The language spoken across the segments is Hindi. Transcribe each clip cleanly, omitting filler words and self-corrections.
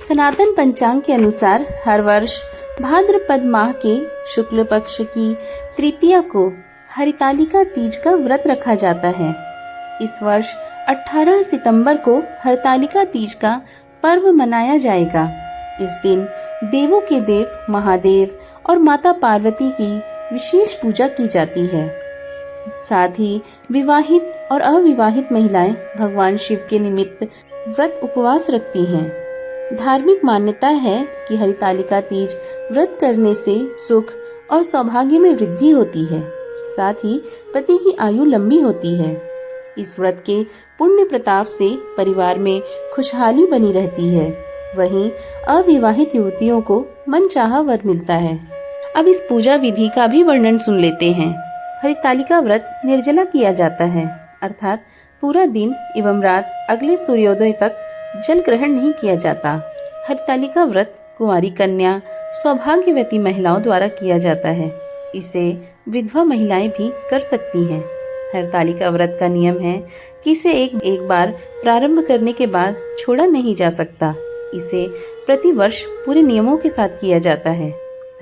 सनातन पंचांग के अनुसार हर वर्ष भाद्रपद माह के शुक्ल पक्ष की तृतीया को हरितालिका तीज का व्रत रखा जाता है। इस वर्ष 18 सितंबर को हरितालिका तीज का पर्व मनाया जाएगा। इस दिन देवों के देव महादेव और माता पार्वती की विशेष पूजा की जाती है। साथ ही विवाहित और अविवाहित महिलाएं भगवान शिव के निमित्त व्रत उपवास रखती हैं। धार्मिक मान्यता है कि हरितालिका तीज व्रत करने से सुख और सौभाग्य में वृद्धि होती है, साथ ही पति की आयु लंबी होती है। इस व्रत के पुण्य प्रताप से परिवार में खुशहाली बनी रहती है। वहीं अविवाहित युवतियों को मनचाहा वर मिलता है। अब इस पूजा विधि का भी वर्णन सुन लेते हैं। हरितालिका व्रत निर्जला किया जाता है, अर्थात पूरा दिन एवं रात अगले सूर्योदय तक जल ग्रहण नहीं किया जाता। हरितालिका व्रत कुंवारी कन्या सौभाग्यवती महिलाओं द्वारा किया जाता है। इसे विधवा महिलाएं भी कर सकती हैं। हरितालिका व्रत का नियम है कि इसे एक बार प्रारंभ करने के बाद छोड़ा नहीं जा सकता। इसे प्रति वर्ष पूरे नियमों के साथ किया जाता है।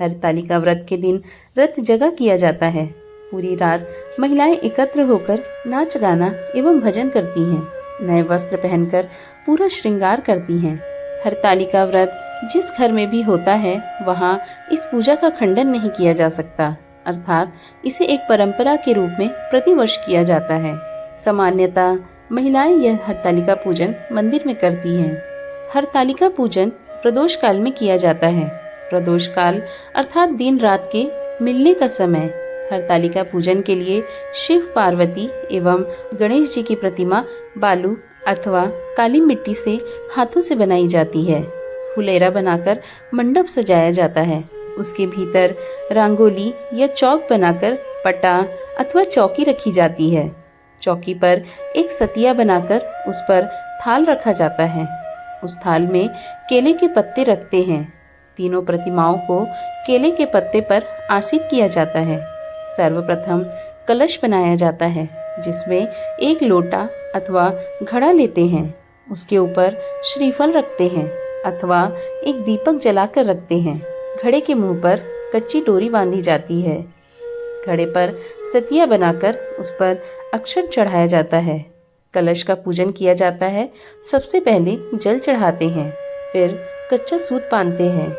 हरितालिका व्रत के दिन व्रत जगा किया जाता है। पूरी रात महिलाएं एकत्र होकर नाच गाना एवं भजन करती हैं। नए वस्त्र पहनकर पूरा श्रृंगार करती हैं। हरितालिका व्रत जिस घर में भी होता है वहाँ इस पूजा का खंडन नहीं किया जा सकता, अर्थात इसे एक परंपरा के रूप में प्रतिवर्ष किया जाता है। सामान्यतः महिलाएं यह हरितालिका पूजन मंदिर में करती हैं। हरितालिका पूजन प्रदोष काल में किया जाता है। प्रदोष काल अर्थात दिन रात के मिलने का समय। हरितालिका पूजन के लिए शिव पार्वती एवं गणेश जी की प्रतिमा बालू अथवा काली मिट्टी से हाथों से बनाई जाती है। फुलेरा बनाकर मंडप सजाया जाता है। उसके भीतर रंगोली या चौक बनाकर पटा अथवा चौकी रखी जाती है। चौकी पर एक सतिया बनाकर उस पर थाल रखा जाता है। उस थाल में केले के पत्ते रखते हैं। तीनों प्रतिमाओं को केले के पत्ते पर आसीन किया जाता है। सर्वप्रथम कलश बनाया जाता है, जिसमें एक लोटा अथवा घड़ा लेते हैं। उसके ऊपर श्रीफल रखते हैं अथवा एक दीपक जलाकर रखते हैं। घड़े के मुंह पर कच्ची डोरी बांधी जाती है। घड़े पर सतिया बनाकर उस पर अक्षत चढ़ाया जाता है। कलश का पूजन किया जाता है। सबसे पहले जल चढ़ाते हैं, फिर कच्चा सूत बांधते हैं,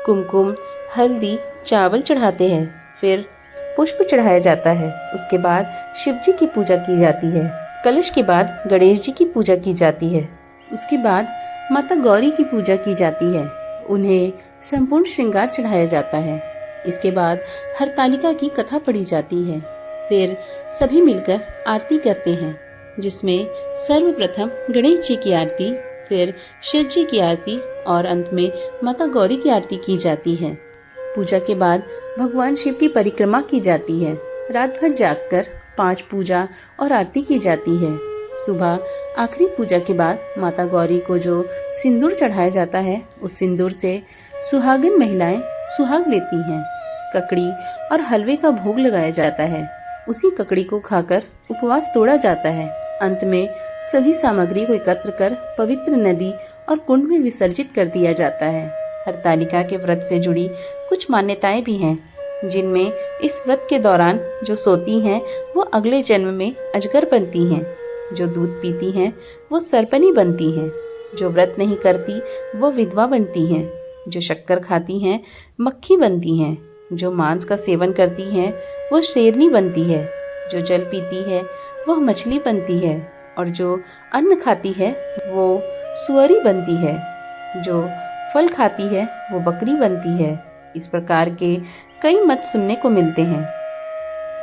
कुमकुम हल्दी चावल चढ़ाते हैं, फिर पुष्प चढ़ाया जाता है। उसके बाद शिव जी की पूजा की जाती है। कलश के बाद गणेश जी की पूजा की जाती है। उसके बाद माता गौरी की पूजा की जाती है। उन्हें संपूर्ण श्रृंगार चढ़ाया जाता है। इसके बाद हरितालिका की कथा पढ़ी जाती है। फिर सभी मिलकर आरती करते हैं, जिसमें सर्वप्रथम गणेश जी की आरती, फिर शिव जी की आरती और अंत में माता गौरी की आरती की जाती है। पूजा के बाद भगवान शिव की परिक्रमा की जाती है। रात भर जागकर 5 पूजा और आरती की जाती है। सुबह आखिरी पूजा के बाद माता गौरी को जो सिंदूर चढ़ाया जाता है, उस सिंदूर से सुहागिन महिलाएं सुहाग लेती हैं। ककड़ी और हलवे का भोग लगाया जाता है। उसी ककड़ी को खाकर उपवास तोड़ा जाता है। अंत में सभी सामग्री को एकत्र कर पवित्र नदी और कुंड में विसर्जित कर दिया जाता है। हरितालिका के व्रत से जुड़ी कुछ मान्यताएं भी हैं, जिनमें इस व्रत के दौरान जो सोती हैं वो अगले जन्म में अजगर बनती हैं, जो दूध पीती हैं वो सरपनी बनती हैं, जो व्रत नहीं करती वो विधवा बनती हैं, जो शक्कर खाती हैं मक्खी बनती हैं, जो मांस का सेवन करती हैं वो शेरनी बनती है, जो जल पीती है वह मछली बनती है, और जो अन्न खाती है वो सुअरी बनती है, जो फल खाती है वो बकरी बनती है। इस प्रकार के कई मत सुनने को मिलते हैं।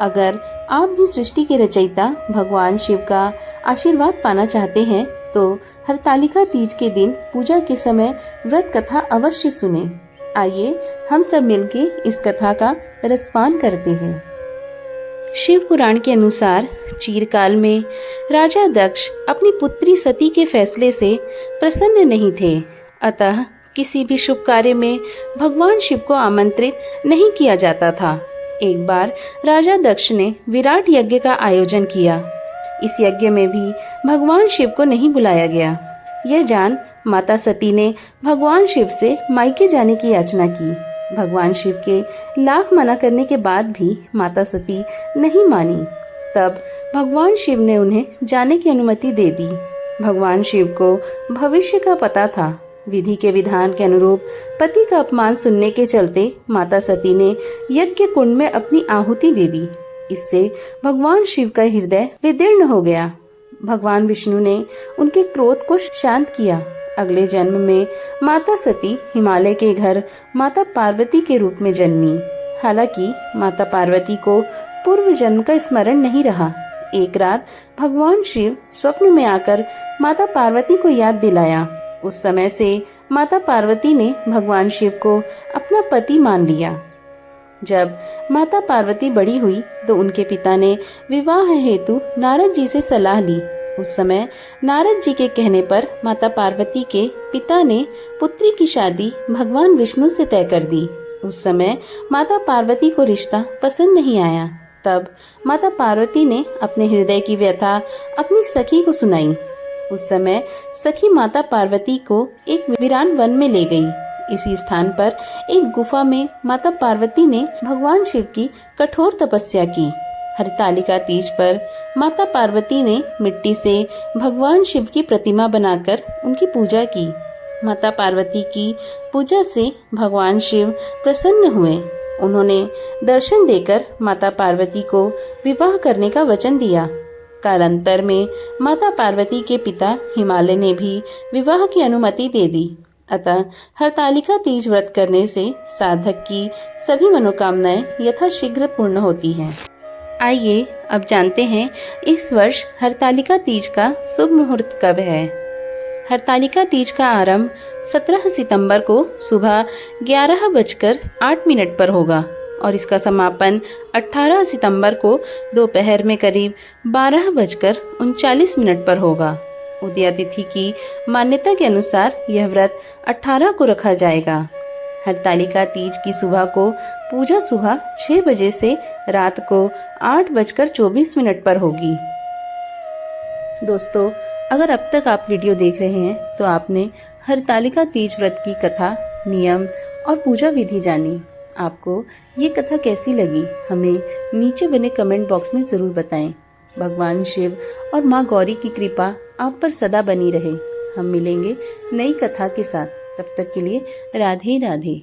अगर आप भी सृष्टि के रचयिता भगवान शिव का आशीर्वाद पाना चाहते हैं तो हरितालिका तीज के दिन पूजा के समय व्रत कथा अवश्य सुने। आइए हम सब मिलके इस कथा का रसपान करते हैं। शिव पुराण के अनुसार चीरकाल में राजा दक्ष अपनी पुत्री सती के फैसले से प्रसन्न नहीं थे, अतः किसी भी शुभ कार्य में भगवान शिव को आमंत्रित नहीं किया जाता था। एक बार राजा दक्ष ने विराट यज्ञ का आयोजन किया। इस यज्ञ में भी भगवान शिव को नहीं बुलाया गया। यह जान माता सती ने भगवान शिव से मायके जाने की याचना की। भगवान शिव के लाख मना करने के बाद भी माता सती नहीं मानी। तब भगवान शिव ने उन्हें जाने की अनुमति दे दी। भगवान शिव को भविष्य का पता था। विधि के विधान के अनुरूप पति का अपमान सुनने के चलते माता सती ने यज्ञ कुंड में अपनी आहुति दे दी। इससे भगवान शिव का हृदय विदीर्ण हो गया। भगवान विष्णु ने उनके क्रोध को शांत किया। अगले जन्म में माता सती हिमालय के घर माता पार्वती के रूप में जन्मी। हालांकि माता पार्वती को पूर्व जन्म का स्मरण नहीं रहा। एक रात भगवान शिव स्वप्न में आकर माता पार्वती को याद दिलाया। उस समय से माता पार्वती ने भगवान शिव को अपना पति मान लिया। जब माता पार्वती बड़ी हुई तो उनके पिता ने विवाह हेतु नारद जी से सलाह ली। उस समय नारद जी के कहने पर माता पार्वती के पिता ने पुत्री की शादी भगवान विष्णु से तय कर दी। उस समय माता पार्वती को रिश्ता पसंद नहीं आया। तब माता पार्वती ने अपने हृदय की व्यथा अपनी सखी को सुनाई। उस समय सखी माता पार्वती को एक वीरान वन में ले गई। इसी स्थान पर एक गुफा में माता पार्वती ने भगवान शिव की कठोर तपस्या की। हरतालिका तीज पर माता पार्वती ने मिट्टी से भगवान शिव की प्रतिमा बनाकर उनकी पूजा की। माता पार्वती की पूजा से भगवान शिव प्रसन्न हुए। उन्होंने दर्शन देकर माता पार्वती को विवाह करने का वचन दिया। कालांतर में माता पार्वती के पिता हिमालय ने भी विवाह की अनुमति दे दी। अतः हरतालिका तीज व्रत करने से साधक की सभी मनोकामनाएं यथाशीघ्र पूर्ण होती हैं। आइए अब जानते हैं इस वर्ष हरतालिका तीज का शुभ मुहूर्त कब है। हरतालिका तीज का आरंभ 17 सितंबर को सुबह 11:08 पर होगा और इसका समापन 18 सितंबर को दोपहर में करीब 12:39 पर होगा। उदया तिथि की मान्यता के अनुसार यह व्रत 18 को रखा जाएगा। हरतालिका तीज की सुबह को पूजा सुबह 6 बजे से रात को 8:24 पर होगी। दोस्तों, अगर अब तक आप वीडियो देख रहे हैं तो आपने हरतालिका तीज व्रत की कथा, नियम और पूजा विधि जानी। आपको ये कथा कैसी लगी हमें नीचे बने कमेंट बॉक्स में जरूर बताएं। भगवान शिव और माँ गौरी की कृपा आप पर सदा बनी रहे। हम मिलेंगे नई कथा के साथ। तब तक के लिए राधे राधे।